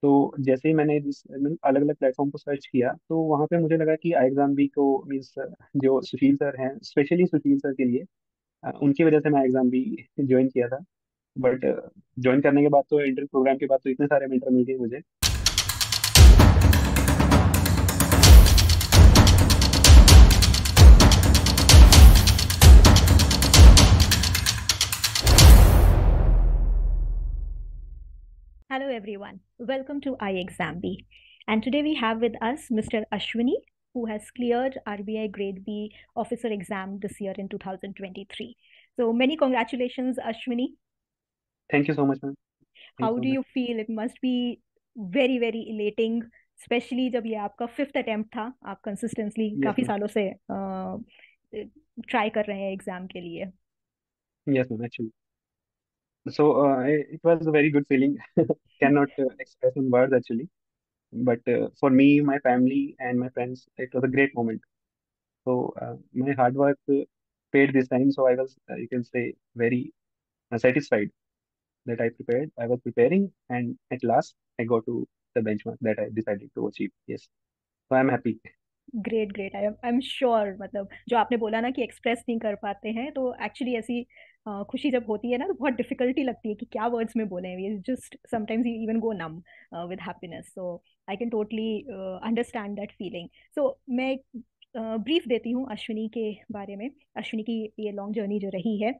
तो जैसे ही मैंने जिस अलग अलग प्लेटफॉर्म को सर्च किया, तो वहाँ पे मुझे लगा कि आई एग्जाम बी को मीन्स जो सुशील सर हैं, स्पेशली सुशील सर के लिए उनकी वजह से मैं एग्जाम भी ज्वाइन किया था। बट ज्वाइन करने के बाद तो इंटरव्यू प्रोग्राम के बाद तो इतने सारे मेंटर मिल गए मुझे। Hello everyone, welcome to iExamB. And today we have with us Mr. Ashwini, who has cleared RBI Grade B officer exam this year in 2023. So many congratulations, Ashwini. Thank you so much ma'am, thank How you do so much. you feel? It must be very very elating, especially जब ये आपका fifth attempt था। आप consistently yes काफी ma'am. सालों से try कर रहे हैं एग्जाम के लिए। Yes ma'am, actually so it was a very good feeling. Cannot express in words actually, but for me, my family and my friends, it was a great moment. So my hard work paid this time, so I was, you can say, very satisfied that I prepared. I was preparing, and at last, I got to the benchmark that I decided to achieve. Yes, so I'm happy. Great great. I am sure, मतलब जो आपने बोला ना कि express नहीं कर पाते हैं, तो एक्चुअली ऐसी खुशी जब होती है ना तो बहुत डिफिकल्टी लगती है कि क्या वर्ड्स में बोले। We just sometimes you even go numb with happiness. So I can totally understand that feeling. So मैं ब्रीफ देती हूँ अश्विनी के बारे में। अश्विनी की ये लॉन्ग जर्नी जो रही है।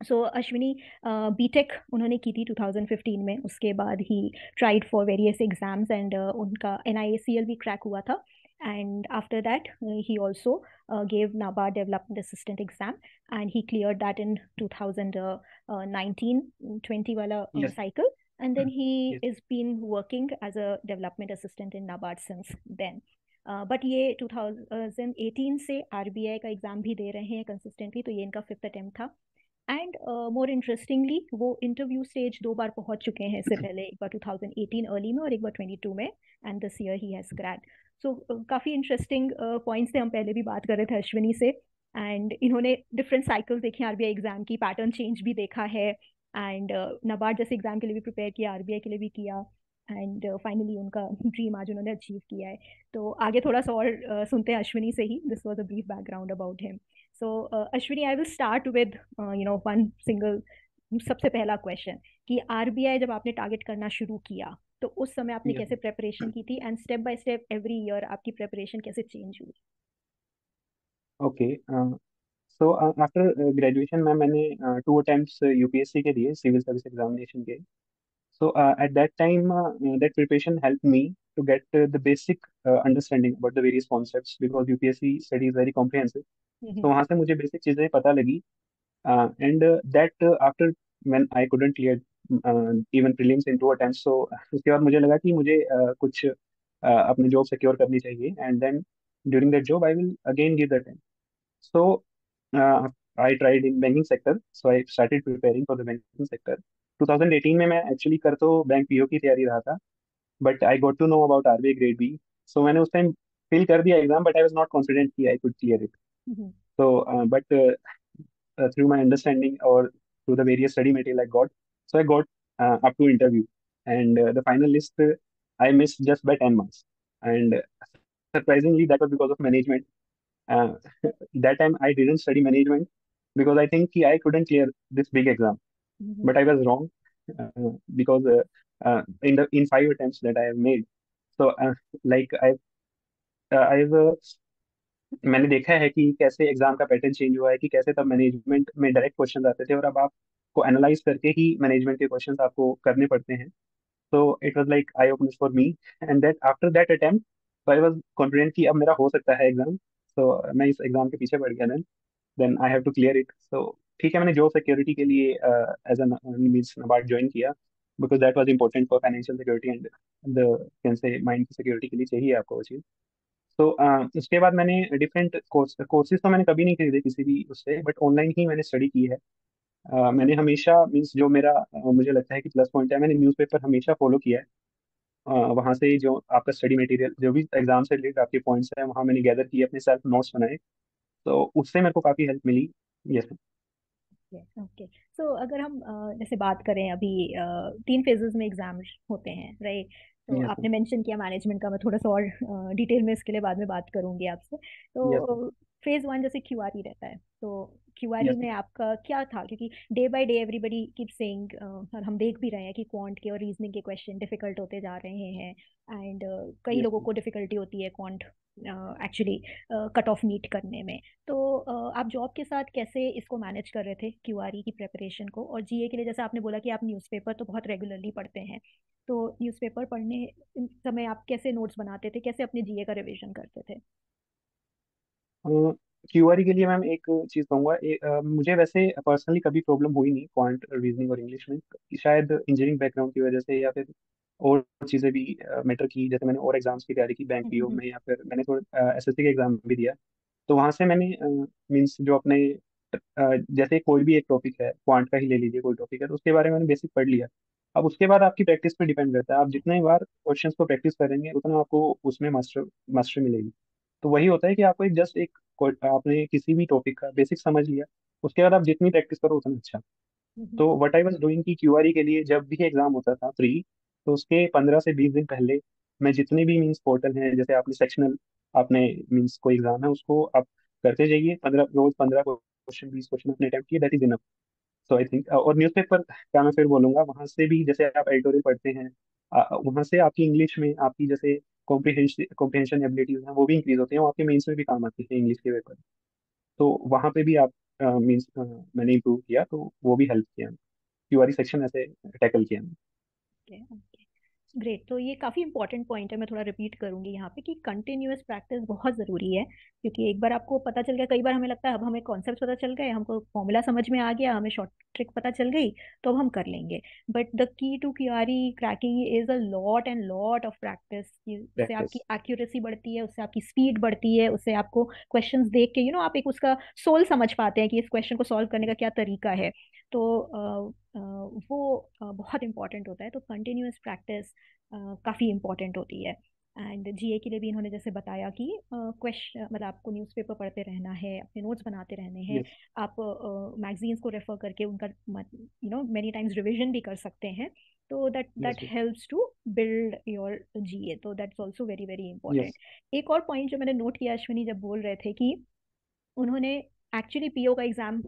सो अश्विनी बीटेक उन्होंने की थी 2015 में। उसके बाद he tried for various exams and उनका NIACL भी क्रैक हुआ था। And after that he also gave NABARD development assistant exam and he cleared that in 2019-20 वाला Yes, cycle, and then he yes, is been working as a development assistant in NABARD since then. But ये 2018 से RBI का exam भी दे रहे हैं consistently, तो ये इनका फिफ्थ अटेम्प्ट था। एंड मोर इंटरेस्टिंगली वो इंटरव्यू स्टेज दो बार पहुंच चुके हैं इससे पहले, एक बार 2018 अर्ली में और एक बार 22 में। And this year he has cracked. So काफ़ी इंटरेस्टिंग पॉइंट्स थे। हम पहले भी बात कर रहे थे अश्विनी से, एंड इन्होंने डिफरेंट साइकिल्स देखी RBI एग्जाम की, पैटर्न चेंज भी देखा है। एंड NABARD जैसे एग्जाम के लिए भी प्रिपेयर किया, RBI के लिए भी किया, एंड फाइनली उनका ड्रीम आज उन्होंने अचीव किया है। तो आगे थोड़ा सा और सुनते हैं अश्विनी से ही। This was a brief background about him. So Ashwini, I will start with one single, सबसे पहला क्वेश्चन कि RBI जब आपने टारगेट करना शुरू किया तो उस समय आपने yes. कैसे प्रेपरेशन की थी, and step by step every year आपकी प्रेपरेशन कैसे चेंज हुई? Okay. So after graduation में मैंने 2 attempts UPSC के दिए, सिविल सर्विस एग्जामिनेशन के। So at that time, that preparation helped me to get the basic understanding about the various concepts because UPSC study is very comprehensive. तो हम्म। वहाँ से मुझे basic चीज़ें पता लगी। And that after when I couldn't clear even prelims in 2 attempts, so उसके बाद मुझे लगा कि मुझे कुछ अपनी जॉब सिक्योर करनी चाहिए, and then during that job I will again give that. So I tried in banking sector. So I started preparing for the banking sector. 2018 में मैं एक्चुअली कर तो बैंक पीओ की तैयारी रहा था, but I got to know about RBI grade B. So मैंने उस टाइम फिल कर दिया exam, but I was not confident कि I could clear it. Hmm. So but through my understanding or through the various study material I got, so I got up to interview, and the final list I missed just by 10 marks. And surprisingly, that was because of management. uh, that time I didn't study management because I think I couldn't clear this big exam, hmm. but I was wrong, because in 5 attempts that I have made. So like I've मैंने देखा है कि कैसे exam का pattern change हुआ है, कि कैसे तब मैनेजमेंट में डायरेक्ट क्वेश्चन आते थे और अब आपको एनालाइज करके ही मैनेजमेंट के क्वेश्चंस आपको करने पड़ते हैं। तो it was like eye opener for me, and that after that attempt I was confident कि अब मेरा हो सकता है एग्जाम। तो मैं इस एग्जाम के पीछे पड़ गया। Then I have to clear it. So ठीक है, मैंने जॉब सिक्योरिटी के लिए as an means NABARD join किया, because that was important for financial security and the can say mind की सिक्योरिटी के लिए चाहिए आपको वो चीज़। तो उसके बाद मैंने डिफरेंट कोर्सेज तो मैंने कभी नहीं खरीदे किसी भी उससे, बट ऑनलाइन ही मैंने स्टडी की है। मैंने हमेशा मीन्स जो मेरा मुझे लगता है कि प्लस पॉइंट है, मैंने न्यूज़पेपर हमेशा फॉलो किया है। वहाँ से जो आपका स्टडी मटेरियल जो भी एग्जाम से रिलेटेड आपके पॉइंट्स हैं वहाँ मैंने गैदर किए, अपने सेल्फ नोट्स बनाए, तो उससे मेरे को काफ़ी हेल्प मिली। यस। ओके। सो अगर हम जैसे बात करें, अभी तीन फेजेस में एग्जाम होते हैं, राइट? तो यस आपने मेंशन किया मैनेजमेंट का, मैं थोड़ा सा और डिटेल में इसके लिए बाद में बात करूंगी आपसे। यस तो फेज वन जैसे क्यूआरई रहता है, तो क्यूआरई यस में आपका क्या था? क्योंकि day by day everybody keep saying, और हम देख भी रहे हैं कि क्वांट के और रीजनिंग के क्वेश्चन डिफिकल्ट होते जा रहे हैं। एंड कई यस लोगों को डिफिकल्टी होती है quant actually cut of meat करने में। तो आप जॉब के साथ कैसे इसको मैनेज कर रहे थे, क्यूआरई की प्रिपरेशन को? और जीए के लिए जैसे आपने बोला कि आप न्यूज़पेपर तो बहुत रेगुलरली पढ़ते हैं, तो न्यूज़पेपर पढ़ने समय आप कैसे नोट्स बनाते थे, कैसे अपने जीए का रिवीजन करते थे? क्यूआरई के लिए मैम एक चीज़ कहूँगा, मुझे वैसे पर्सनली कभी प्रॉब्लम हुई नहीं क्वांट रीजनिंग और इंग्लिश में। शायद इंजीनियरिंग बैकग्राउंड की वजह से या फिर और चीज़ें भी मैटर की। जैसे मैंने और एग्जाम्स की तैयारी की बैंक पीओ हम्म। में, या फिर मैंने थोड़ा एसएससी का एग्जाम भी दिया। तो वहाँ से मैंने मीन्स जो अपने जैसे कोई भी एक टॉपिक है, क्वांट का ही ले लीजिए कोई टॉपिक है, तो उसके बारे में मैंने बेसिक पढ़ लिया। अब उसके बाद आपकी प्रैक्टिस पे डिपेंड करता है, आप जितने बार क्वेश्चंस को प्रैक्टिस करेंगे उतना आपको उसमें मास्टर मास्टर मिलेगी। तो वही होता है कि आपको एक जस्ट एक आपने किसी भी टॉपिक का बेसिक समझ लिया, उसके बाद आप जितनी प्रैक्टिस करो उतना अच्छा। हम्म। तो व्हाट आई वाज डूइंग की क्यूआरई के लिए जब भी एग्जाम होता था प्री, तो उसके 15 से 20 दिन पहले मैं जितने भी मीन्स पोर्टल हैं, जैसे आपने सेक्शनल, आपने मीन्स कोई एग्जाम है उसको आप करते जाइए, 15 रोज 15 क्वेश्चन 20 क्वेश्चन अपने अटेम्प्ट किए, that is enough. So I think, और न्यूज़पेपर का मैं फिर बोलूंगा, वहां से भी जैसे आप एडिटोरियल पढ़ते हैं, वहां से आपकी इंग्लिश में आपकी जैसे कॉम्प्रिहेंशन एबिलिटीज हैं वो भी इंक्रीज होती हैं, वो आपके मेंस में भी काम आती है इंग्लिश के पेपर। तो वहां पे भी आप मीन्स मैंने इम्प्रूव किया, तो वो भी हेल्प किया, क्यूआरई सेक्शन ऐसे टैकल किया मैंने। Okay okay, great. तो ये काफ़ी इंपॉर्टेंट पॉइंट है, मैं थोड़ा रिपीट करूंगी यहाँ पे कि कंटिन्यूअस प्रैक्टिस बहुत ज़रूरी है। क्योंकि एक बार आपको पता चल गया, कई बार हमें लगता है अब हमें कॉन्सेप्ट पता चल गए, हमको फॉर्मूला समझ में आ गया, हमें शॉर्ट ट्रिक पता चल गई, तो अब हम कर लेंगे। But the key to QRE cracking is a lot and lot of practice. उससे आपकी प्रैक्टिस। एक्यूरेसी बढ़ती है, उससे आपकी स्पीड बढ़ती है, उससे आपको क्वेश्चंस देख के आप एक उसका सोल समझ पाते हैं कि इस क्वेश्चन को सॉल्व करने का क्या तरीका है। तो वो बहुत इंपॉर्टेंट होता है। तो कंटिन्यूअस प्रैक्टिस काफ़ी इंपॉर्टेंट होती है। एंड जीए के लिए भी इन्होंने जैसे बताया कि क्वेश्चन मतलब आपको न्यूज़पेपर पढ़ते रहना है, अपने नोट्स बनाते रहने हैं। यस आप मैगजीन्स को रेफर करके उनका मेनी टाइम्स रिवीजन भी कर सकते हैं। तो that yes that helps to build your GA. तो that's also very very important. Yes एक और पॉइंट जो मैंने नोट किया, अश्विनी जब बोल रहे थे कि उन्होंने एक्चुअली पीओ का एग्जाम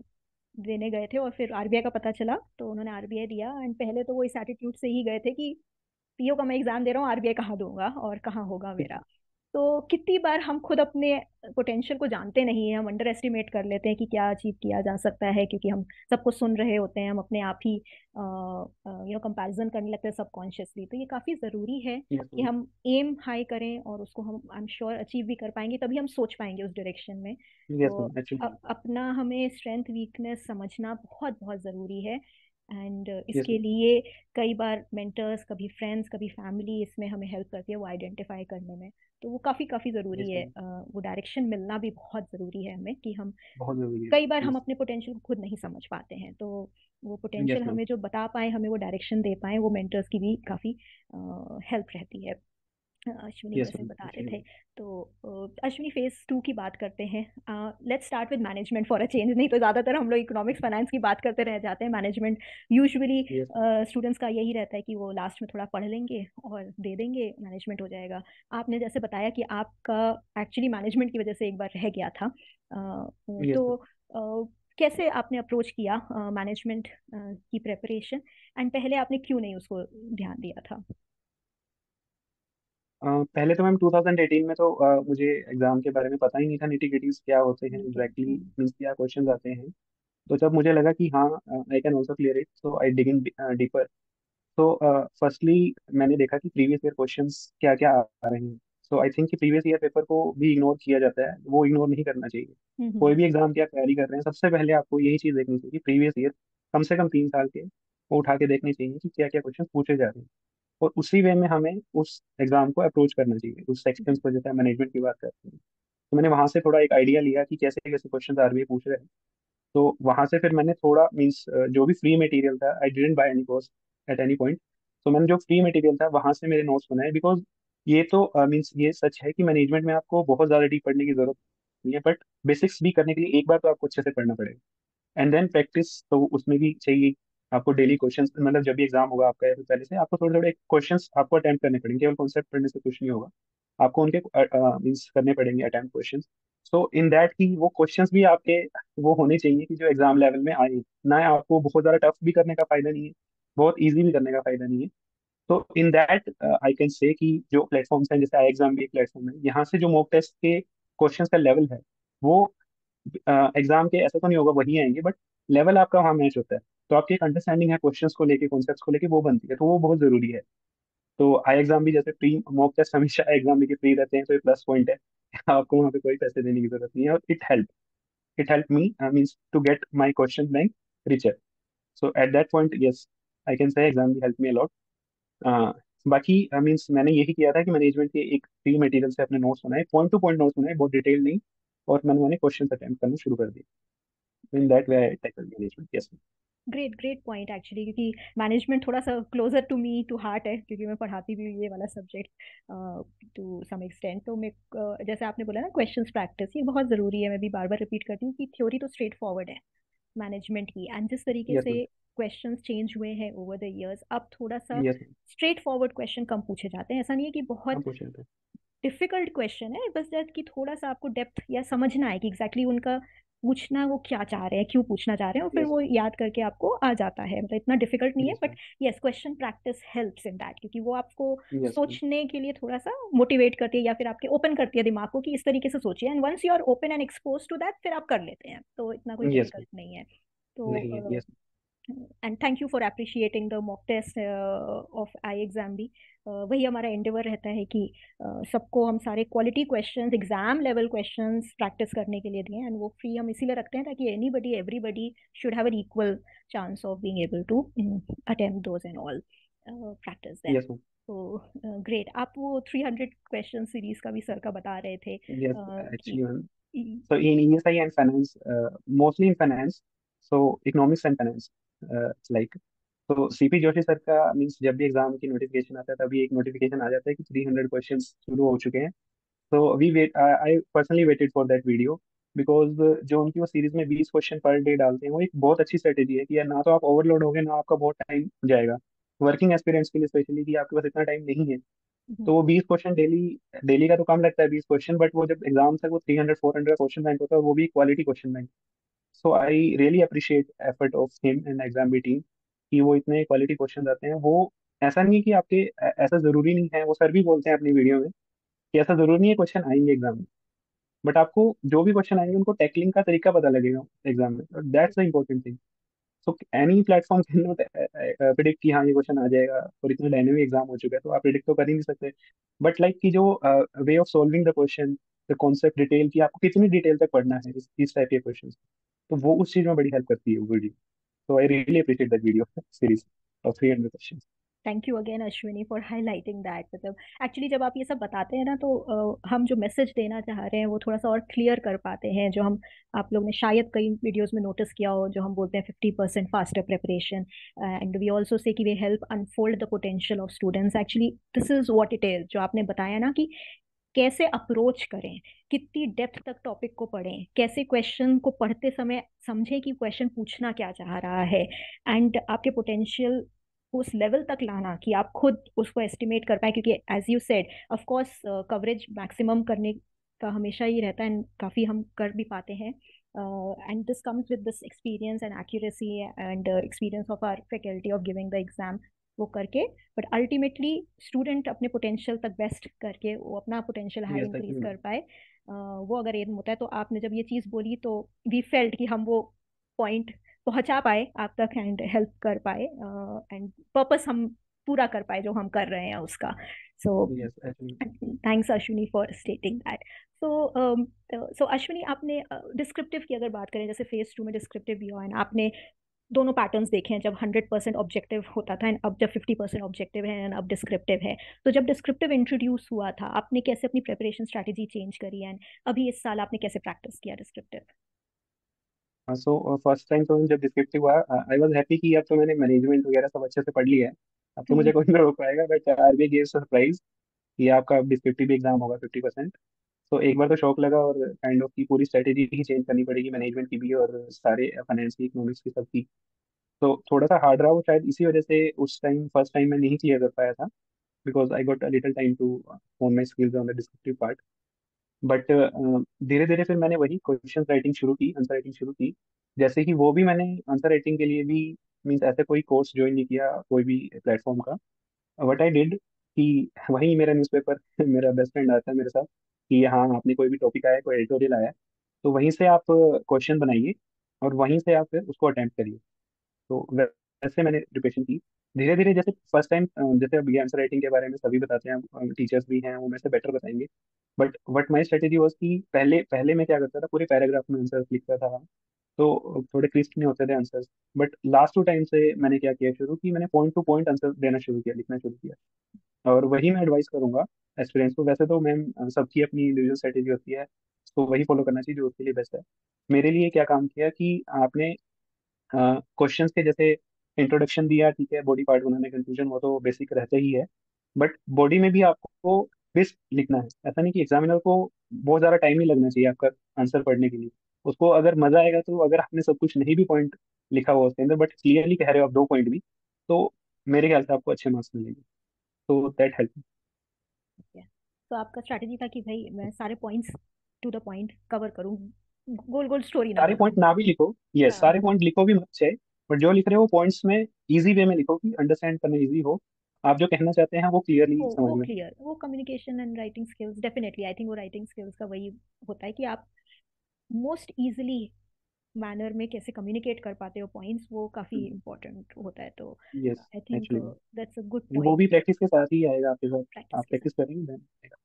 देने गए थे और फिर आरबीआई का पता चला, तो उन्होंने आरबीआई दिया। एंड पहले तो वो इस एटीट्यूड से ही गए थे कि पीओ का मैं एग्जाम दे रहा हूँ, आरबीआई कहाँ दूंगा और कहाँ होगा मेरा। तो कितनी बार हम खुद अपने पोटेंशियल को जानते नहीं है, हम अंडर एस्टिमेट कर लेते हैं कि क्या अचीव किया जा सकता है, क्योंकि हम सबको सुन रहे होते हैं, हम अपने आप ही कंपैरिजन करने लगते हैं सबकॉन्शियसली। तो ये काफ़ी ज़रूरी है यस कि हम एम हाई करें और उसको हम आई एम श्योर अचीव भी कर पाएंगे, तभी हम सोच पाएंगे उस डायरेक्शन में। यस तो एक्चुअली। अपना हमें स्ट्रेंथ वीकनेस समझना बहुत बहुत ज़रूरी है। एंड यस इसके लिए कई बार मेंटर्स, कभी फ्रेंड्स, कभी फैमिली इसमें हमें हेल्प करती है वो आइडेंटिफाई करने में। तो वो काफ़ी काफ़ी ज़रूरी यस है। वो डायरेक्शन मिलना भी बहुत ज़रूरी है हमें कि हम बहुत जरूरी है। कई बार हम यस अपने पोटेंशियल को खुद नहीं समझ पाते हैं। तो वो यस पोटेंशियल मैम। हमें जो बता पाए, हमें वो डायरेक्शन दे पाए, वो मेंटर्स की भी काफ़ी हेल्प रहती है। अश्विनी यस जैसे मैम बता रहे एक्चुअली। थे। तो अश्विनी फेज टू की बात करते हैं। Let's start with management for a change. नहीं तो ज़्यादातर हम लोग इकोनॉमिक्स फाइनेंस की बात करते रह जाते हैं। मैनेजमेंट यूजुअली यस स्टूडेंट्स का यही रहता है कि वो लास्ट में थोड़ा पढ़ लेंगे और दे देंगे, मैनेजमेंट हो जाएगा। आपने जैसे बताया कि आपका एक्चुअली मैनेजमेंट की वजह से एक बार रह गया था। यस। तो कैसे आपने अप्रोच किया मैनेजमेंट की प्रेपरेशन, एंड पहले आपने क्यों नहीं उसको ध्यान दिया था? पहले तो मैम 2018 में तो मुझे एग्जाम के बारे में पता ही नहीं था, निटी गिटीज क्या होते हैं ठीक है। एग्जैक्टली, मीन्स क्या क्वेश्चंस आते हैं। तो जब मुझे लगा कि हाँ I can also clear it, so I dig in deeper. तो फर्स्टली मैंने देखा कि प्रीवियस ईयर क्वेश्चंस क्या क्या आ रहे हैं। सो आई थिंक कि प्रीवियस ईयर पेपर को भी इग्नोर किया जाता है, वो इग्नोर नहीं करना चाहिए। कोई हम्म। भी एग्जाम की आप तैयारी कर रहे हैं, सबसे पहले आपको यही चीज़ देखनी चाहिए कि प्रीवियस ईयर कम से कम 3 साल के वो उठा के देखने चाहिए कि क्या क्या क्वेश्चन पूछे जा रहे हैं। और उसी वे में हमें उस एग्जाम को अप्रोच करना चाहिए, उस सेक्शन को, जैसे मैनेजमेंट की बात करते हैं। तो मैंने वहां से थोड़ा एक आइडिया लिया कि कैसे कैसे क्वेश्चन आरबीआई पूछ रहे हैं। तो वहां से फिर मैंने थोड़ा मीन्स जो भी फ्री मटेरियल था, I didn't by any cost at any point. तो मैंने जो फ्री मटेरियल था वहां से मेरे नोट्स बनाए, बिकॉज ये तो मीन्स ये सच है कि मैनेजमेंट में आपको बहुत ज्यादा डीप पढ़ने की जरूरत नहीं है, बट बेसिक्स भी करने के लिए एक बार तो आपको अच्छे से पढ़ना पड़ेगा। एंड देन प्रैक्टिस तो उसमें भी चाहिए। आपको डेली क्वेश्चंस, मतलब जब भी एग्जाम होगा आपका या फिर पहले से, आपको थोड़े थोड़े क्वेश्चंस आपको अटेम्प्ट करने पड़ेंगे, केवल कॉन्सेप्ट पढ़ने से कुछ नहीं होगा। आपको उनके मीन्स करने पड़ेंगे attempt questions. So in that की वो क्वेश्चंस भी आपके वो होने चाहिए कि जो एग्जाम लेवल में आए ना। आपको बहुत ज़्यादा टफ भी करने का फायदा नहीं है, बहुत ईजी भी करने का फायदा नहीं है। तो इन दैट आई कैन से कि जो प्लेटफॉर्म्स हैं, जैसे आई एग्जाम भी एक प्लेटफॉर्म है, यहाँ से जो मॉक टेस्ट के क्वेश्चंस का लेवल है वो एग्जाम के ऐसा तो नहीं होगा वही आएंगे, बट लेवल आपका वहाँ मैच होता है। तो आपकी एक अंडरस्टैंडिंग है क्वेश्चंस को लेके, कॉन्सेप्ट्स को लेके, वो बनती है, तो वो बहुत जरूरी है। तो आई एग्जाम भी जैसे फ्री, मॉक टेस्ट हमेशा एग्जाम में फ्री रहते हैं, तो ये प्लस पॉइंट है। आपको वहाँ पे कोई पैसे देने की जरूरत नहीं है, और it help me means to get my question bank richer. So at that point yes, I can say exam भी हेल्प मी अलॉट। बाकी मीन्स मैंने यही किया था कि मैनेजमेंट के एक फ्री मटेरियल से अपने नोट्स बनाए, पॉइंट टू पॉइंट नोट्स बनाए, बहुत डिटेल नहीं। और मैंने क्वेश्चन अटेम्प्ट करना शुरू कर दिया। In that way I tackle management. Yes. Great great point actually, क्योंकि मैनेजमेंट थोड़ा सा closer to me to heart है, क्योंकि मैं पढ़ाती भी हूँ ये वाला सब्जेक्ट टू सम एक्सटेंट। तो मैं जैसे आपने बोला ना क्वेश्चंस प्रैक्टिस, ये बहुत ज़रूरी है। मैं भी बार बार रिपीट करती हूँ कि थ्योरी तो स्ट्रेट फॉरवर्ड है मैनेजमेंट की, एंड जिस तरीके यस मैम। से क्वेश्चंस चेंज हुए हैं ओवर द इयर्स, अब थोड़ा सा yes ma'am. Straightforward question कम पूछे जाते हैं। ऐसा नहीं है कि हाँ बहुत पूछ रहे थे। डिफिकल्ट क्वेश्चन है, बस दैट कि थोड़ा सा आपको डेप्थ या समझना है कि एग्जैक्टली उनका पूछना वो क्या चाह रहे हैं, क्यों पूछना चाह रहे हैं, और फिर यस वो याद करके आपको आ जाता है। मतलब इतना डिफिकल्ट नहीं है, yes but ma'am. Yes question practice helps in that, क्योंकि वो आपको यस मैम। सोचने के लिए थोड़ा सा मोटिवेट करती है, या फिर आपके ओपन करती है दिमाग को कि इस तरीके से सोचिए, and once you are open and expose to that, फिर आप कर लेते हैं, तो इतना कोई यस डिफिकल्ट मैम। नहीं है। तो नहीं है। Yes. And thank you for appreciating the mock test of I exam भी। वही हमारा एंडेवर रहता है कि सबको हम सारे quality questions, exam level questions practice करने के लिए दिए, एंड वो फ्री हम इसीलिए रखते हैं ताकि anybody everybody should have an equal chance of being able to attempt those and all practice them. Yes ma'am. तो ग्रेट, आप वो 300 क्वेश्चन सीरीज का भी सर का बता रहे थे यस कि actually ma'am. So in ESI and finance, mostly in finance, so economics and finance, like, तो सीपी जोशी सर का मीन्स जब भी एग्जाम की नोटिफिकेशन आता है तभी एक नोटिफिकेशन आ जाता है कि 300 क्वेश्चंस शुरू हो चुके हैं। तो we wait, I personally waited for that video, because जो उनकी वो सीरीज में 20 क्वेश्चन पर डे डालते हैं, वो एक बहुत अच्छी स्ट्रेटेजी है कि यार ना तो आप ओवरलोड होगे, ना आपका बहुत टाइम जाएगा, वर्किंग एक्सपीरियंस के लिए स्पेशली, कि आपके पास इतना टाइम नहीं है। तो वो 20 क्वेश्चन डेली, डेली का तो कम लगता है 20 क्वेश्चन, बट वो जब एग्जाम तक वो 300 400 क्वेश्चन बैंक होता है, वो भी quality question bank. So I really appreciate effort of him and exam B team कि वो इतने क्वालिटी क्वेश्चन आते हैं। वो ऐसा नहीं है कि आपके ऐसा जरूरी नहीं है, वो सर भी बोलते हैं अपनी वीडियो में कि ऐसा जरूरी नहीं है क्वेश्चन आएंगे एग्जाम में, बट आपको जो भी क्वेश्चन आएंगे उनको टैकलिंग का तरीका पता लगेगा एग्जाम में, that's the important thing. So any platform can not predict कि हाँ ये क्वेश्चन आ जाएगा, और इतना डायनेमिक एग्जाम हो चुका है तो आप प्रिडिक्ट तो कर ही नहीं सकते। बट लाइक कि जो way of solving the question, the concept detail, कि आपको कितनी डिटेल तक पढ़ना है इस टाइप के क्वेश्चन, तो वो उस चीज में बड़ी हेल्प करती है वो वीडियो। तो आई really appreciate that video series of 300 question. Thank you again Ashwini for highlighting that. मतलब एक्चुअली जब आप ये सब बताते हैं ना, तो हम जो मैसेज देना चाह रहे हैं वो थोड़ा सा और क्लियर कर पाते हैं। जो हम, आप लोग ने शायद कई वीडियोस में नोटिस किया हो, जो हम बोलते हैं 50% faster preparation, and we also say कि we help unfold the potential of students. Actually this is what it is, जो आपने बताया ना कि कैसे अप्रोच करें, कितनी डेप्थ तक टॉपिक को पढ़ें, कैसे क्वेश्चन को पढ़ते समय समझें कि क्वेश्चन पूछना क्या चाह रहा है, एंड आपके पोटेंशियल उस लेवल तक लाना कि आप खुद उसको एस्टिमेट कर पाए। क्योंकि as you said, of course coverage maximum करने का हमेशा ही रहता है, एंड काफ़ी हम कर भी पाते हैं, and this comes with this experience and accuracy and experience of our faculty of giving the exam, वो करके। बट अल्टीमेटली स्टूडेंट अपने पोटेंशियल तक बेस्ट करके वो अपना potential high yes increase actually. कर पाए, वो अगर एम होता है। तो आपने जब ये चीज़ बोली तो वी फेल्ट कि हम वो पॉइंट पहुंचा पाए आप तक, एंड हेल्प कर पाए, एंड पर्पस हम पूरा कर पाए जो हम कर रहे हैं उसका। So yes actually. Thanks Ashwini for stating that. So so Ashwini, आपने डिस्क्रिप्टिव की अगर बात करें, जैसे फेज 2 में डिस्क्रिप्टिव भी हुआ, एंड आपने दोनों पैटर्न्स देखे हैं, जब 100% ऑब्जेक्टिव होता था एंड अब जब 50% ऑब्जेक्टिव है एंड अब डिस्क्रिप्टिव है। तो जब डिस्क्रिप्टिव इंट्रोड्यूस हुआ था, आपने कैसे अपनी प्रिपरेशन स्ट्रैटेजी चेंज करी, एंड अभी इस साल आपने कैसे प्रैक्टिस किया डिस्क्रिप्टिव? सो फर्स्ट टाइम तो जब डिस्क्रिप्टिव हुआ, आई वाज हैप्पी कि अब तो मैंने मैनेजमेंट वगैरह सब अच्छे से पढ़ लिया है, अब तो मुझे कोई ना रोक पाएगा। बट आरबीआई गिव सरप्राइज कि आपका डिस्क्रिप्टिव भी एग्जाम होगा 50%। तो एक बार तो शौक लगा, और काइंड ऑफ की पूरी स्ट्रेटेजी ही चेंज करनी पड़ेगी, मैनेजमेंट की भी और सारे फाइनेंस की, इकोनॉमिक्स की, सबकी। तो थोड़ा सा हार्ड रहा वो, शायद इसी वजह से उस टाइम फर्स्ट टाइम मैं नहीं क्लियर कर पाया था, because I got a little time to hone my skills on the descriptive part. But धीरे धीरे फिर मैंने वही क्वेश्चन राइटिंग शुरू की, आंसर राइटिंग शुरू की। जैसे ही वो भी मैंने आंसर राइटिंग के लिए भी मीन्स ऐसे कोई कोर्स ज्वाइन नहीं किया कोई भी प्लेटफॉर्म का। व्हाट आई डिड कि वही मेरा न्यूज़पेपर मेरा बेस्ट फ्रेंड आता है मेरे साथ कि हाँ आपने कोई भी टॉपिक आया कोई एडिटोरियल आया, तो वहीं से आप क्वेश्चन बनाइए और वहीं से आप फिर उसको अटेम्प्ट करिए। तो वैसे मैंने प्रिपरेशन की। धीरे धीरे जैसे फर्स्ट टाइम, जैसे अब आंसर राइटिंग के बारे में सभी बताते हैं, टीचर्स भी हैं वो मेरे से बेटर बताएंगे। But what my strategy was कि पहले पहले मैं क्या करता था, पूरे पैराग्राफ में आंसर लिखता था, तो थोड़े क्रिस्प नहीं होते थे answers. But last two time से मैंने क्या किया शुरू की, मैंने पॉइंट टू पॉइंट आंसर देना शुरू किया, लिखना शुरू किया। और वही मैं एडवाइस करूंगा एक्सपीरियंस को। वैसे तो मैम सबकी अपनी इंडिविजुअल स्ट्रेटेजी होती है, तो वही फॉलो करना चाहिए जो उसके लिए बेस्ट है। मेरे लिए क्या काम किया कि आपने क्वेश्चंस के जैसे इंट्रोडक्शन दिया, ठीक है, बॉडी पार्ट बनाने, कंक्लूजन, वो तो बेसिक रहता ही है। बट बॉडी में भी आपको बेस्ट लिखना है। ऐसा नहीं कि एग्जामिनर को बहुत ज़्यादा टाइम नहीं लगना चाहिए आपका आंसर पढ़ने के लिए। उसको अगर मजा आएगा तो अगर आपने सब कुछ नहीं भी पॉइंट लिखा हुआ उसके अंदर बट क्लियरली कह रहे हो आप दो पॉइंट भी, तो मेरे ख्याल से आपको अच्छे मार्क्स मिलेंगे। तो दैट हेल्प। है। तो आपका स्ट्रैटेजी था कि भाई मैं सारे points to the point cover करूँ, गोल गोल स्टोरी ना सारे बनाऊं। पॉइंट ना भी लिखो, यस हाँ, सारे पॉइंट लिखो भी मत चाहिए, बट जो लिख रहे हो पॉइंट्स में इजी वे में लिखो कि अंडरस्टैंड करना इजी हो, आप जो कहना चाहते हैं वो क्लियरली समझ वो में। क्लियर, वो communication and writing skills definitely, I think वो राइटिंग स्किल्स का वही होता है कि आप मोस्ट इजीली मैनर में कैसे कम्युनिकेट कर पाते हो पॉइंट्स, वो काफी इंपॉर्टेंट होता है। तो yes I think actually, that's a good वो पॉइंट। भी प्रैक्टिस के साथ ही आएगा आपके साथ। प्रैक्टिस आप के साथ, प्रैक्टिस करेंगे then आएगा।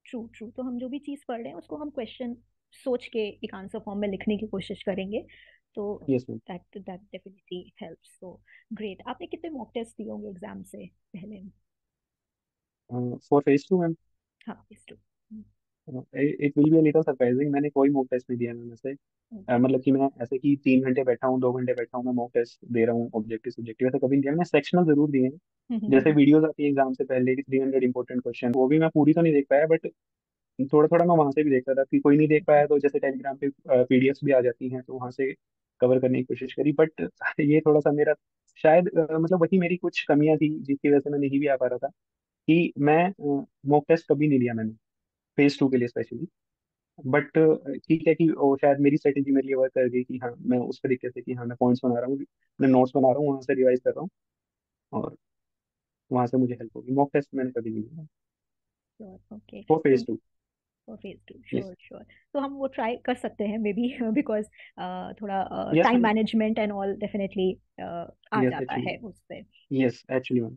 True true. तो हम जो भी चीज़ पढ़ रहे हैं उसको हम क्वेश्चन सोच के एक आंसर फॉर्म में लिखने की कोशिश करेंगे। तो yes ma'am. That that definitely helps. So great. आपने कितने मॉक टेस्ट दिए होंगे एग्जाम से पहले? फॉर फेज टू मैम, हाँ, इस टू। It will be a little surprising, मैंने कोई मॉक टेस्ट नहीं दिया मैम ऐसे। ओके। मतलब कि मैं ऐसे कि 3 घंटे बैठा हूँ 2 घंटे बैठा हूँ मैं मॉक टेस्ट दे रहा हूँ ऑब्जेक्टिव सब्जेक्टिव, ऐसा कभी नहीं दिया मैंने। सेक्शनल जरूर दिए हैं। जैसे वीडियोस आती है एग्जाम से पहले की 300 इंपॉर्टेंट क्वेश्चन, वो भी मैं पूरी तो नहीं देख पाया, बट थोड़ा थोड़ा मैं वहां से भी देखता था कि कोई नहीं देख पाया तो जैसे टेलीग्राम पे पीडीएफ्स भी आ जाती हैं तो वहां से कवर करने की कोशिश करी। बट ये थोड़ा सा मेरा शायद मतलब वही मेरी कुछ कमियां थी जिसकी वजह से मैं नहीं भी आ पा रहा था कि मैं मॉक टेस्ट कभी नहीं लिया मैंने फेज टू के लिए स्पेशली। बट ठीक है कि वो शायद मेरी स्ट्रेटेजी मेरे लिए वर्क कर गई कि हाँ मैं उस तरीके से कि हाँ मैं पॉइंट्स बना रहा हूँ, मैं नोट्स बना रहा हूँ, वहां से रिवाइज कर रहा हूँ और वहां से मुझे हेल्प होगी। मॉक टेस्ट मैंने कभी नहीं लिया श्योर, ओके। फॉर तो phase two. Phase two, yes. Sure sure. तो हम वो ट्राई कर सकते हैं मे बी बिकॉज थोड़ा yes time ma'am. Management and all definitely आ यस जाता एक्चुअली। है उससे। Yes actually ma'am.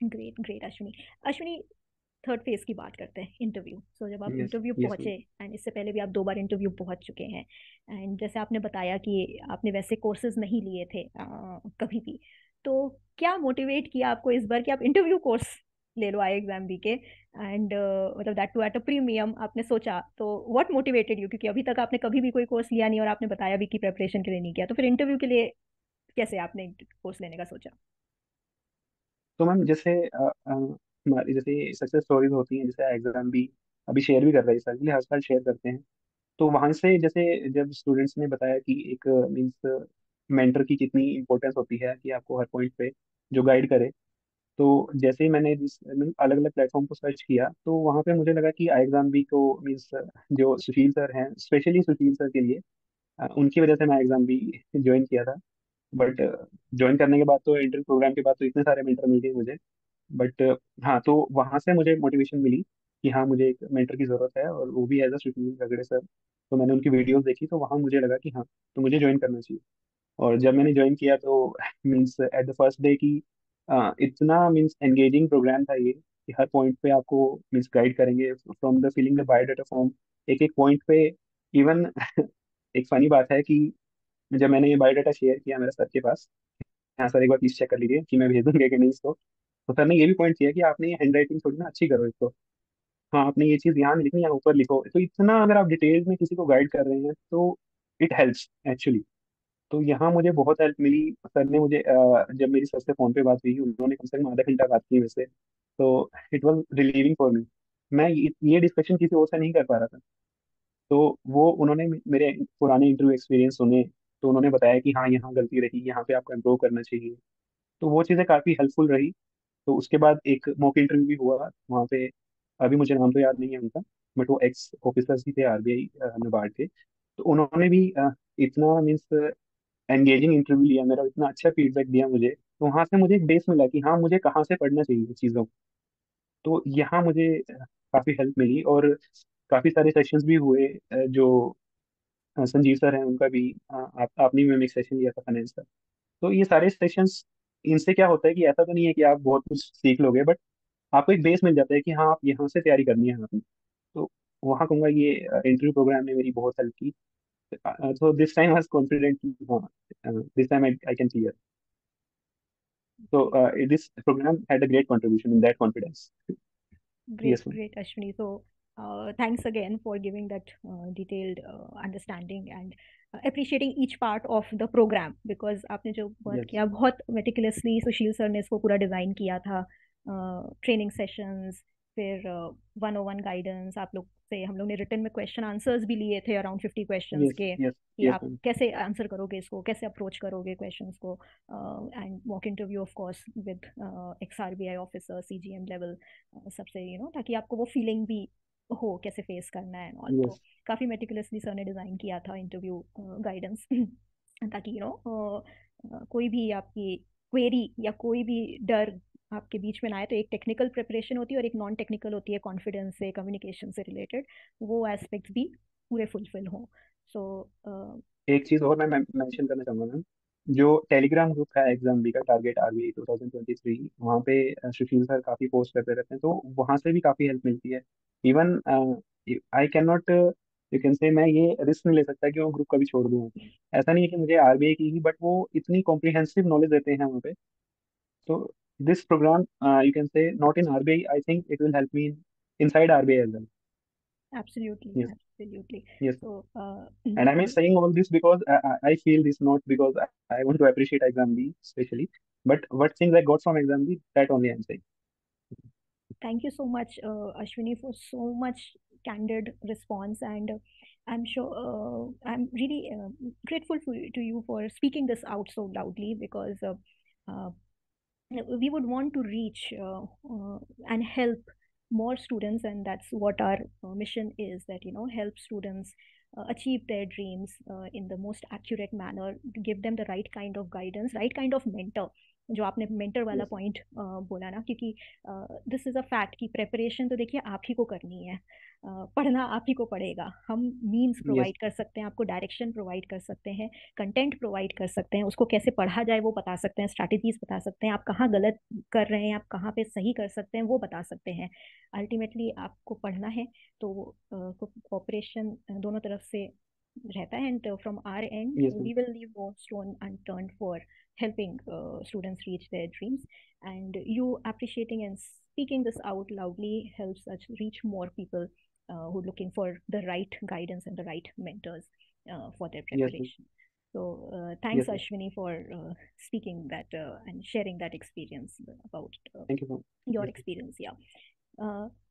Great great Ashwini. Ashwini, third phase की बात करते हैं, इंटरव्यू। सो जब आप यस। इंटरव्यू यस पहुंचे, एंड इससे पहले भी आप 2 बार इंटरव्यू पहुंच चुके हैं, एंड जैसे आपने बताया कि आपने वैसे कोर्सेज नहीं लिए थे कभी भी, तो क्या मोटिवेट किया आपको इस बार कि आप इंटरव्यू कोर्स ले लो आई एग्जाम बी के, एंड मतलब that too at a premium आपने सोचा? तो व्हाट मोटिवेटेड यू, क्योंकि अभी तक आपने कभी भी कोई कोर्स लिया नहीं और आपने बताया भी कि प्रेपरेशन के लिए नहीं किया, तो फिर इंटरव्यू के लिए कैसे आपने कोर्स लेने का सोचा? तो मैम जैसे हमारी जैसे सक्सेस स्टोरीज होती हैं, जैसे एग्जाम भी अभी शेयर भी कर रहे हैं इस साल के लिए, हर साल शेयर करते हैं। तो वहां से जैसे जब स्टूडेंट्स ने बताया कि एक मीन्स मेंटर की कितनी इंपॉर्टेंस होती है कि आपको हर पॉइंट पे जो गाइड करे, तो जैसे ही मैंने जिस अलग अलग प्लेटफॉर्म को सर्च किया तो वहां पे मुझे लगा कि आई एग्जाम भी को मीन्स जो सुशील सर हैं, स्पेशली सुशील सर के लिए उनकी वजह से मैं एग्जाम भी ज्वाइन किया था। बट ज्वाइन करने के बाद तो इंटर प्रोग्राम के बाद तो इतने सारे मेंटर मिल गए मुझे। बट हाँ, तो वहां से मुझे मोटिवेशन मिली कि हाँ मुझे एक मेंटर की जरूरत है और वो भी एज अ सुशील रगड़े सर। तो मैंने उनकी वीडियोस देखी तो वहां मुझे लगा कि हाँ तो मुझे ज्वाइन करना चाहिए। और जब मैंने ज्वाइन किया तो means at the first day की इतना मीन्स एंगेजिंग प्रोग्राम था ये कि हर पॉइंट पे आपको मीन्स गाइड करेंगे from the filling the biodata form, एक एक पॉइंट पे। इवन एक फनी बात है कि जब मैंने ये बायोडाटा शेयर किया मेरे सर के पास, हाँ सर एक बार प्लीज चेक कर लीजिए कि मैं भेज दूंगा कि नहीं इसको, तो सर ने ये भी पॉइंट किया कि आपने ये हैंड राइटिंग थोड़ी ना अच्छी करो इसको, हाँ आपने ये चीज़ यहाँ नहीं लिखनी, यहाँ ऊपर लिखो। तो इतना अगर आप डिटेल में किसी को गाइड कर रहे हैं तो इट हेल्प्स एक्चुअली। तो यहाँ मुझे बहुत हेल्प मिली। सर ने मुझे जब मेरी सर से फोन पे बात हुई उन्होंने कम से कम आधा घंटा बात की मेरे से, तो it was relieving for me. मैं ये डिस्कशन किसी और से नहीं कर पा रहा था। तो वो उन्होंने मेरे पुराने इंटरव्यू एक्सपीरियंस सुने, तो उन्होंने बताया कि हाँ यहाँ गलती रही, यहाँ पे आपको इम्प्रूव करना चाहिए। तो वो चीज़ें काफ़ी हेल्पफुल रही। तो उसके बाद एक मॉक इंटरव्यू भी हुआ वहाँ पे। अभी मुझे नाम तो याद नहीं है उनका, बट वो एक्स ऑफिसर्स ही थे आरबीआई नाबार्ड के। तो उन्होंने भी इतना मीन्स एंगेजिंग इंटरव्यू लिया मेरा, इतना अच्छा फीडबैक दिया मुझे। तो वहाँ से मुझे एक बेस मिला कि हाँ मुझे कहाँ से पढ़ना चाहिए चीज़ों को। तो यहाँ मुझे काफ़ी हेल्प मिली। और काफ़ी सारे सेशंस भी हुए जो संजीव सर हैं उनका भी आपने भी एक सेशन लिया था फाइनेंस का। तो ये सारे सेशंस, इनसे क्या होता है कि ऐसा तो नहीं है कि आप बहुत कुछ सीख लोगे, बट आपको एक बेस मिल जाता है कि हाँ आप यहाँ से तैयारी करनी है आपने। तो वहाँ कहूँगा ये इंटरव्यू प्रोग्राम ने मेरी बहुत हेल्प की। So this time I was confident कि हाँ this time I can clear. So great this program had a great contribution in that confidence. Great, Yes, ma'am. great, Ashwini. So, thanks again for giving that detailed understanding and appreciating each part of the program because आपने जो work Yes, किया बहुत meticulously सुशील sir ने इसको पूरा design किया था। Training sessions, फिर 101 गाइडेंस आप लोग से हम लोग ने रिटर्न में क्वेश्चन आंसर्स भी लिए थे अराउंड 50 क्वेश्चंस yes, के, yes, कि yes, आप ma'am. कैसे आंसर करोगे इसको, कैसे अप्रोच करोगे क्वेश्चंस को। And mock interview of course with ex R B I officer CGM level, सबसे ताकि आपको वो फीलिंग भी हो कैसे फेस करना है ऑल। तो Yes, काफ़ी मेटिकुलसली सर ने डिज़ाइन किया था इंटरव्यू गाइडेंस ताकि कोई भी आपकी क्वेरी या कोई भी डर आपके बीच में ना आए। तो एक टेक्निकल प्रिपरेशन होती है और एक नॉन टेक्निकल होती है, कॉन्फिडेंस से कम्युनिकेशन से रिलेटेड, वो एस्पेक्ट्स भी पूरे फुलफिल हो। सो एक चीज और मैं मेंशन करना चाहूंगा मैम। जो टेलीग्राम ग्रुप है एग्जाम बी का, टारगेट आरबीआई 2023, वहाँ पे सुशील सर काफी पोस्ट करते रहते हैं, तो वहाँ से भी काफी हेल्प मिलती है। Even I can not, you can से, मैं ये रिस्क नहीं ले सकता कि वो ग्रुप कभी छोड़ दूँ। ऐसा नहीं है कि मुझे आरबीआई की ही, बट वो इतनी कॉम्प्रिहेंसिव नॉलेज देते हैं वहाँ पे। तो this program, you can say, not in RBI, I think it will help me inside RBI as well. Absolutely, yes, absolutely. Yes. तो And am I saying all this because I feel this not because I want to appreciate exam B especially, but what things I got from exam B, that only I'm saying. thank you so much, Ashwini, for so much candid response. And I'm sure I'm really grateful to you for speaking this out so loudly because uh, we would want to reach and help more students, and that's what our mission is, that help students achieve their dreams in the most accurate manner, to give them the right kind of guidance, right kind of mentor। जो आपने mentor वाला Yes, point बोला ना, क्योंकि this is a fact कि preparation तो देखिए आप ही को करनी है। पढ़ना आप ही को पड़ेगा। हम मीन्स yes, प्रोवाइड कर सकते हैं, आपको डायरेक्शन प्रोवाइड कर सकते हैं, कंटेंट प्रोवाइड कर सकते हैं, उसको कैसे पढ़ा जाए वो बता सकते हैं, स्ट्रैटेजीज बता सकते हैं, आप कहाँ गलत कर रहे हैं, आप कहाँ पे सही कर सकते हैं वो बता सकते हैं। अल्टीमेटली आपको पढ़ना है तो कोऑपरेशन दोनों तरफ से रहता है। And from our and yes, ma'am. We will leave no stone unturned for helping students reach their dreams, and you appreciating and speaking this out loudly helps us reach more people who are looking for the right guidance and the right mentors for their Yes, ma'am. preparation. So thanks Yes, ma'am. Ashwini for speaking that and sharing that experience about Thank you, ma'am. your Yes, ma'am. experience, yeah।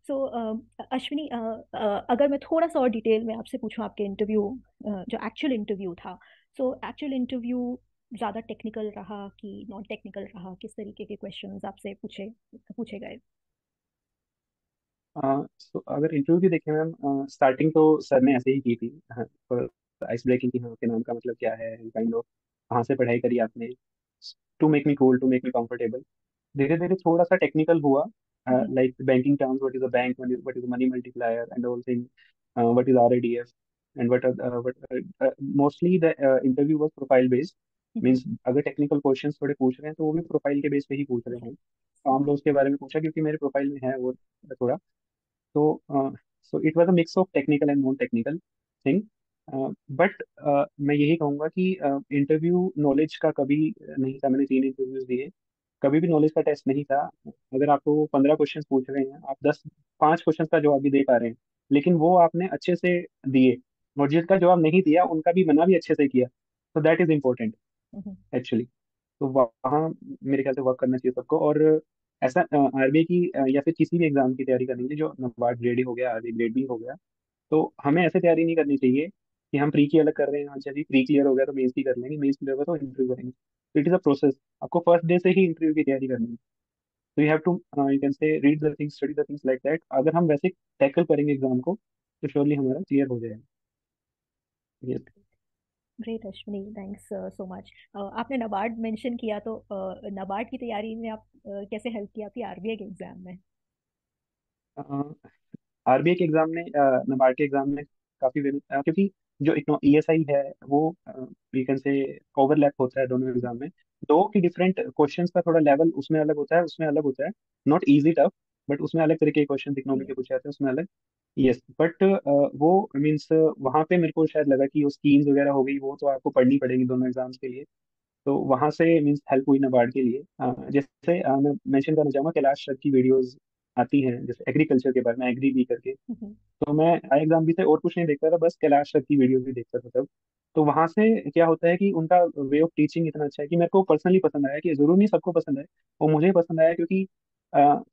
सो अश्विनी, अगर मैं थोड़ा सा और detail में आपसे पूछूं आपके interview, जो एक्चुअल इंटरव्यू था, सो एक्चुअल इंटरव्यू ज़्यादा टेक्निकल रहा कि नॉन टेक्निकल रहा, किस तरीके के क्वेश्चंस आपसे पूछे पूछे गए? तो अगर इंटरव्यू की देखें मैम, स्टार्टिंग तो सर ने ऐसे ही की थी, हाँ, आइस ब्रेकिंग की, हाँ आपके नाम का मतलब क्या है, काइंड ऑफ कहाँ से पढ़ाई करी आपने, to make me cool, to make me comfortable. धीरे धीरे थोड़ा सा टेक्निकल हुआ, hmm, like banking terms, what is a bank, what is money multiplier and all thing, what is RADF, and what mostly the interview was profile based. Hmm, means अगर technical questions थोड़े पूछ रहे हैं तो वो भी profile के base पे ही पूछ रहे हैं। काम लोग के बारे में पूछा क्योंकि मेरे प्रोफाइल में है वो थोड़ा। तो so it was a mix of technical and non technical thing. But मैं यही कहूँगा कि इंटरव्यू नॉलेज का कभी नहीं था। मैंने 3 इंटरव्यूज दिए, कभी भी नॉलेज का टेस्ट नहीं था। अगर आपको वो 15 क्वेश्चन पूछ रहे हैं, आप 5 क्वेश्चन का जवाब भी दे पा रहे हैं, लेकिन वो आपने अच्छे से दिए, और जिसका जवाब नहीं दिया उनका भी मना भी अच्छे से किया, तो that is important hmm, actually. तो वहाँ मेरे ख्याल से वर्क करना चाहिए सबको। और ऐसा आरबीआई की या फिर किसी भी एग्जाम की तैयारी करने के लिए, जो नबार्ड ग्रेड हो गया, आरबीआई ग्रेड भी हो गया, तो हमें ऐसे तैयारी नहीं करनी चाहिए कि हम प्री की अलग कर रहे हैं, हाँ चलिए प्री क्लियर हो गया तो मेंस की कर लेंगे, मेंस क्लियर होगा तो इंटरव्यू करेंगे। तो इट इज अ प्रोसेस, आपको फर्स्ट डे से ही इंटरव्यू की तैयारी करनी है। तो you have to you can say read the things, study the things like that. अगर हम वैसे टैकल करेंगे एग्जाम को तो श्योरली हमारा क्लियर हो जाएगा। Yes. Great Ashwini, thanks so much. आपने नबार्ड मेंशन किया, तो नबार्ड की तैयारी में आप कैसे हेल्प किया आपकी आरबीआई के एग्जाम में? आरबीआई के एग्जाम में, नाबार्ड के एग्जाम में काफी क्योंकि जो ईएसआई है वो यू कैन से ओवरलैप होता है दोनों एग्जाम में। दो की डिफरेंट क्वेश्चंस का थोड़ा लेवल उसमें अलग होता है, उसमें अलग होता है। नॉट इजी टफ, बट उसमें अलग तरीके के क्वेश्चन इकोनॉमिक के ये पूछे जाते हैं उसमें अलग। यस, बट वो मीन्स वहां पे मेरे को शायद लगा कि वो स्कीम्स वगैरह हो गई, वो तो आपको पढ़नी पड़ेगी दोनों एग्जाम्स के लिए। तो वहां से मीन्स हेल्प हुई नाबार्ड के लिए। जैसे मैं मेंशन करना चाहूंगा, कैलाश सर की वीडियोस आती हैं जैसे एग्रीकल्चर के बारे में, एग्री बी करके। हम्म, तो मैं आई एग्जाम भी से और कुछ नहीं देखता था, बस कैलाश सर की वीडियो भी देखता था तब। तो वहां से क्या होता है कि उनका वे ऑफ टीचिंग इतना अच्छा है कि मेरे को पर्सनली पसंद आया, कि जरूर नहीं सबको पसंद है, और मुझे पसंद आया क्योंकि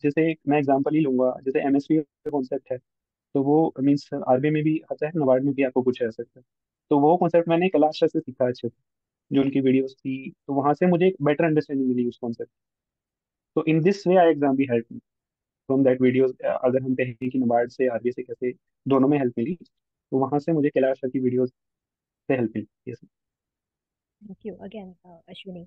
जैसे मैं एग्जांपल ही लूंगा, जैसे एमएसपी का कॉन्सेप्ट है, तो वो मीन्स आरबी में भी आता है, नबार्ड में भी आपको पूछा जा सकता है। तो वो कॉन्सेप्ट मैंने कैलाश सर से सीखा अच्छे से, जो उनकी वीडियोस थी, तो वहां से मुझे एक बेटर अंडरस्टैंडिंग मिली उस कॉन्सेप्ट। तो in this way I exam भी हेल्प फ्रॉम दैट वीडियोस। अगर हम कहें कि नाबार्ड से आरबीआई से कैसे दोनों में हेल्प मिली, तो वहां से मुझे कैलाश सर की वीडियोस से हेल्प मिली। Yes. Thank you again Ashwini.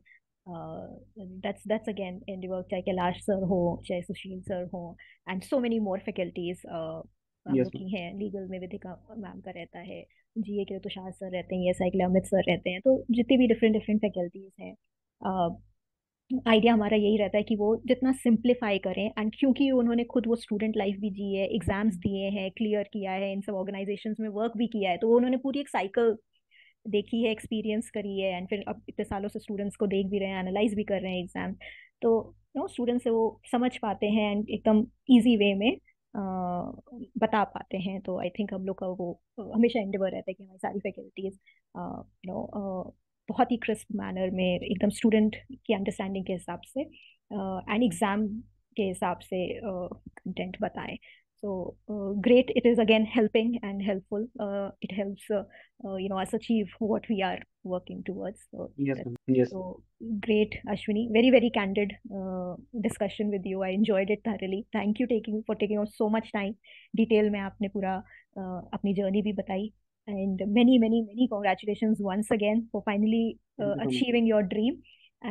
That's again in work, चाहे कैलाश सर हो, चाहे सुशील सर हो, and so many more faculties. हम Yes, लोग ma'am. की हैं, लीगल में विधिका मैम का रहता है, जीए के लिए तुषार सर रहते हैं, एसआई के लिए अमित सर रहते हैं। तो जितनी भी डिफरेंट डिफरेंट फैकल्टीज हैं, आइडिया हमारा यही रहता है कि वो जितना सिंप्लीफाई करें। एंड क्योंकि उन्होंने खुद वो स्टूडेंट लाइफ भी जी है, एग्जाम्स दिए हैं, क्लियर किया है, इन सब ऑर्गेनाइजेशंस में वर्क भी किया है, तो वो उन्होंने पूरी एक साइकिल देखी है, एक्सपीरियंस करी है, एंड फिर अब इतने सालों से स्टूडेंट्स को देख भी रहे हैं, एनालाइज भी कर रहे हैं एग्जाम। तो स्टूडेंट्स से वो समझ पाते हैं एंड एकदम इजी वे में बता पाते हैं। तो आई थिंक हम लोग का वो हमेशा एंडेवर रहता है कि हमारी सारी फैकल्टीज बहुत ही क्रिस्प मैनर में एकदम स्टूडेंट की अंडरस्टैंडिंग के हिसाब से एंड एग्जाम के हिसाब से कंटेंट बताएं। So great, it is again helping and helpful. It helps us achieve what we are working towards. So Yes, that's ma'am. Yes. so great, Ashwini. Very very candid discussion with you. I enjoyed it thoroughly. Thank you taking out so much time. Detail में आपने पूरा अपनी journey भी बताई. And many many many congratulations once again for finally Thank you so much. achieving your dream.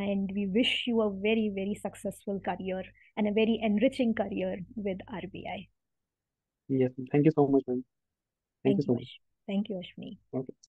And we wish you a very very successful career and a very enriching career with RBI. Yes, ma'am. Thank you so much, ma'am. Thank you Thank so you, much. Ash. Thank you, Ashwini. Okay.